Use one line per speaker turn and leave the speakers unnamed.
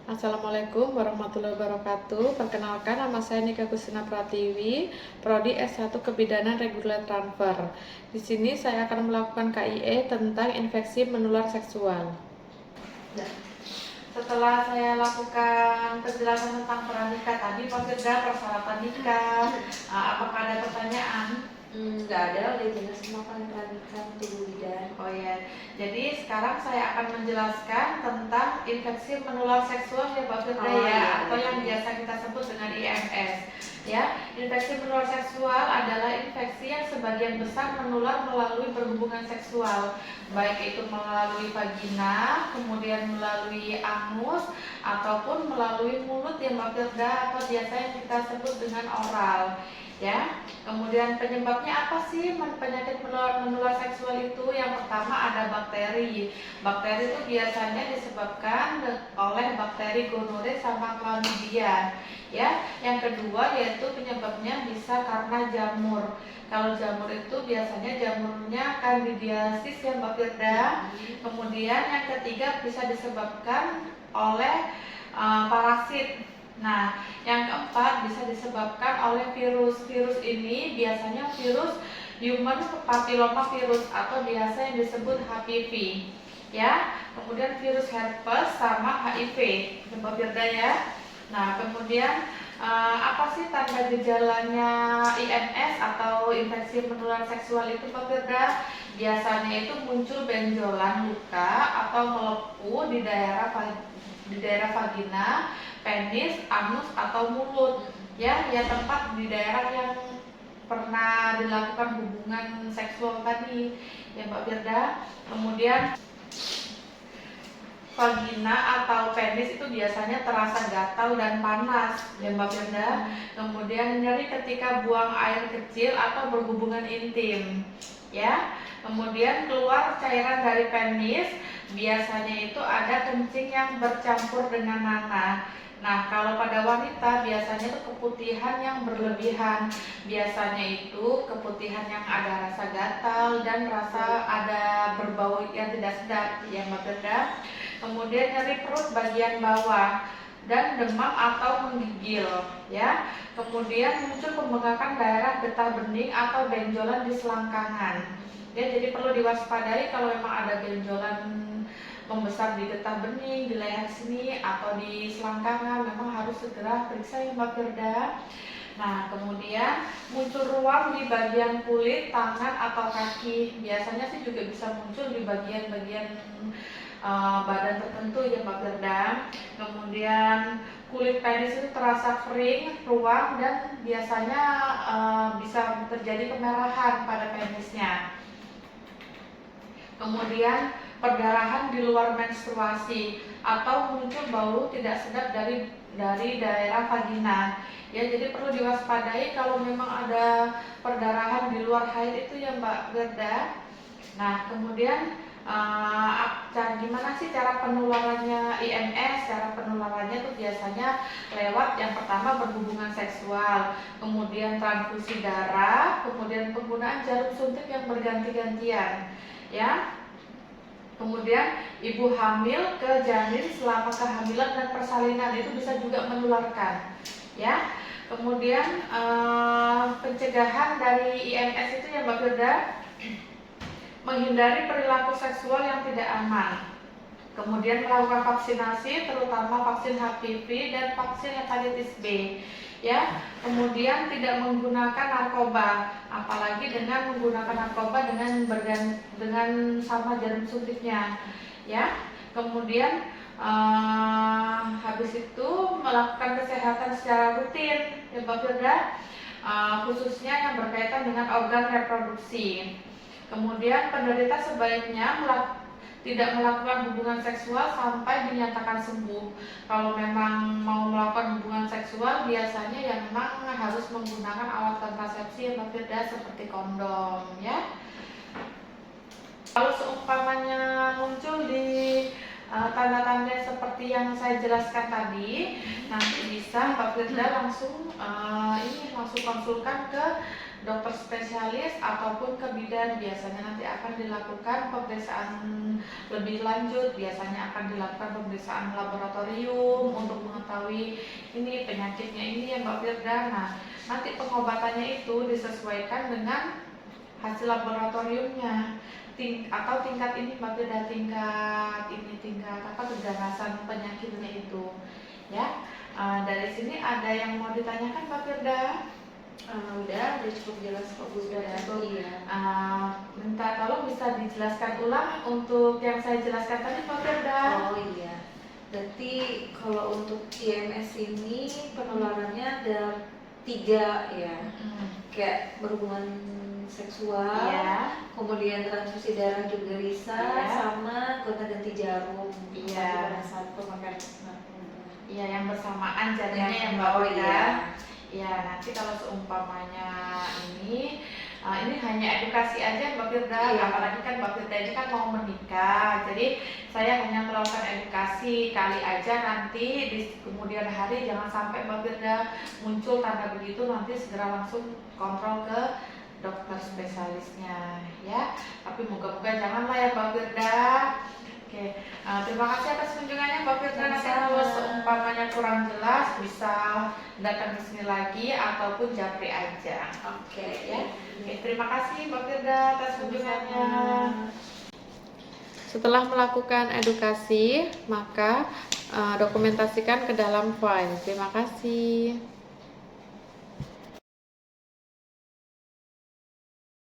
Assalamualaikum warahmatullahi wabarakatuh. Perkenalkan, nama saya Nika Kusina Pratiwi, Prodi S1 Kebidanan Reguler Transfer. Di sini saya akan melakukan KIE tentang infeksi menular seksual. Setelah saya lakukan penjelasan tentang pranikah tadi, Pak Firda, persyaratan nikah, apakah ada pertanyaan?
Nggak ada, udah jelas semua kan pranikah tubuh bidan.
Oh ya, jadi sekarang saya akan menjelaskan tentang infeksi menular seksual ya Pak Firda atau yang biasa kita sebut dengan IMS. Ya, infeksi menular seksual adalah infeksi yang sebagian besar menular melalui berhubungan seksual, baik itu melalui vagina, kemudian melalui anus, ataupun melalui mulut ya Pak Firda, atau biasa yang kita sebut dengan oral. Ya, kemudian penyebabnya apa sih penyakit menular seksual itu? Yang pertama ada bakteri. Bakteri itu biasanya disebabkan oleh bakteri gonorrhea sama chlamydia. Ya, yang kedua yaitu penyebabnya bisa karena jamur. Kalau jamur itu biasanya jamurnya candidiasis ya Mbak Firda. Kemudian yang ketiga bisa disebabkan oleh parasit. Nah, yang keempat bisa disebabkan oleh virus. Virus ini biasanya virus human papilloma virus atau biasa yang disebut HPV. Ya, kemudian virus herpes sama HIV. Mbak Firda ya. Nah, kemudian apa sih tanda gejalanya IMS atau infeksi menular seksual itu Mbak Firda? Biasanya itu muncul benjolan luka atau melepuh di daerah vagina, penis, anus atau mulut. Ya tempat di daerah yang pernah dilakukan hubungan seksual tadi ya Mbak Firda. Kemudian vagina atau penis itu biasanya terasa gatal dan panas ya Mbak Firda. Kemudian nyeri ketika buang air kecil atau berhubungan intim ya. Kemudian keluar cairan dari penis, biasanya itu ada kencing yang bercampur dengan nanah. Nah, kalau pada wanita biasanya itu keputihan yang berlebihan. Biasanya itu keputihan yang ada rasa gatal dan rasa ada berbau yang tidak sedap ya Mbak Firda. Kemudian nyeri perut bagian bawah dan demam atau menggigil ya. Kemudian muncul pembengkakan daerah getah bening atau benjolan di selangkangan. Ya, jadi perlu diwaspadai kalau memang ada benjolan membesar di getah bening, di leher sini atau di selangkangan, memang harus segera periksa ya Mbak Firda. Nah, kemudian muncul ruam di bagian kulit, tangan atau kaki. Biasanya sih juga bisa muncul di bagian-bagian badan tertentu ya Mbak Firda. Kemudian kulit penis itu terasa kering, ruam, dan biasanya bisa terjadi kemerahan pada penisnya. Kemudian perdarahan di luar menstruasi atau muncul bau tidak sedap dari daerah vagina. Ya, jadi perlu diwaspadai kalau memang ada perdarahan di luar haid itu ya Mbak Gerda. Nah, kemudian gimana sih cara penularannya IMS? Cara penularannya itu biasanya lewat yang pertama berhubungan seksual, kemudian transfusi darah, kemudian penggunaan jarum suntik yang berganti-gantian. Ya, kemudian ibu hamil ke janin selama kehamilan dan persalinan itu bisa juga menularkan. Ya, kemudian pencegahan dari IMS itu ya Mbak Firda, menghindari perilaku seksual yang tidak aman. Kemudian melakukan vaksinasi, terutama vaksin HPV dan vaksin hepatitis B. Ya, kemudian tidak menggunakan narkoba, apalagi dengan menggunakan narkoba dengan sama jarum suntiknya. Ya, kemudian habis itu melakukan kesehatan secara rutin, ya Mbak Firda, khususnya yang berkaitan dengan organ reproduksi. Kemudian penderita sebaiknya tidak melakukan hubungan seksual sampai dinyatakan sembuh. Kalau memang mau melakukan hubungan seksual, biasanya ya memang harus menggunakan alat kontrasepsi yang berbeda seperti kondom ya. Kalau seumpamanya muncul di tanda-tanda seperti yang saya jelaskan tadi, nanti bisa Mbak Firda langsung konsulkan ke dokter spesialis ataupun ke bidan. Biasanya nanti akan dilakukan pemeriksaan lebih lanjut, biasanya akan dilakukan pemeriksaan laboratorium untuk mengetahui ini penyakitnya ini ya Mbak Firda. Nah, nanti pengobatannya itu disesuaikan dengan hasil laboratoriumnya atau tingkat ini Mbak Firda, tingkat apa keganasan penyakitnya itu ya. Dari sini ada yang mau ditanyakan Mbak Firda?
Udah cukup jelas kok Bu.
Sudah cukup.
Iya.
Minta tolong bisa dijelaskan ulang untuk yang saya jelaskan tadi Mbak Firda.
Oh iya. Berarti kalau untuk IMS ini penularannya ada 3 ya. Kayak berhubungan seksual,
Iya.
kemudian transfusi darah juga bisa,
Iya.
sama gonta-ganti jarum.
Iya.
Pada saat pemakaian narkoba.
Iya, yang bersamaan jadinya ya Mbak
Oh
Firda.
iya.
Ya, nanti kalau seumpamanya ini hanya edukasi aja Mbak Firda.
Iya.
Apalagi kan Mbak Firda ini kan mau menikah, jadi saya hanya melakukan edukasi. Kali aja nanti di kemudian hari jangan sampai Mbak Firda muncul tanda begitu, nanti segera langsung kontrol ke dokter spesialisnya ya. Tapi moga-moga janganlah ya Mbak Firda. Oke, terima kasih atas kunjungannya Mbak Firda. Nanti kalau seumpamanya kurang jelas bisa datang ke sini lagi ataupun japri aja.
Oke
Ya. Oke, terima kasih Mbak Firda atas kunjungannya. Setelah melakukan edukasi, maka dokumentasikan ke dalam file. Terima kasih.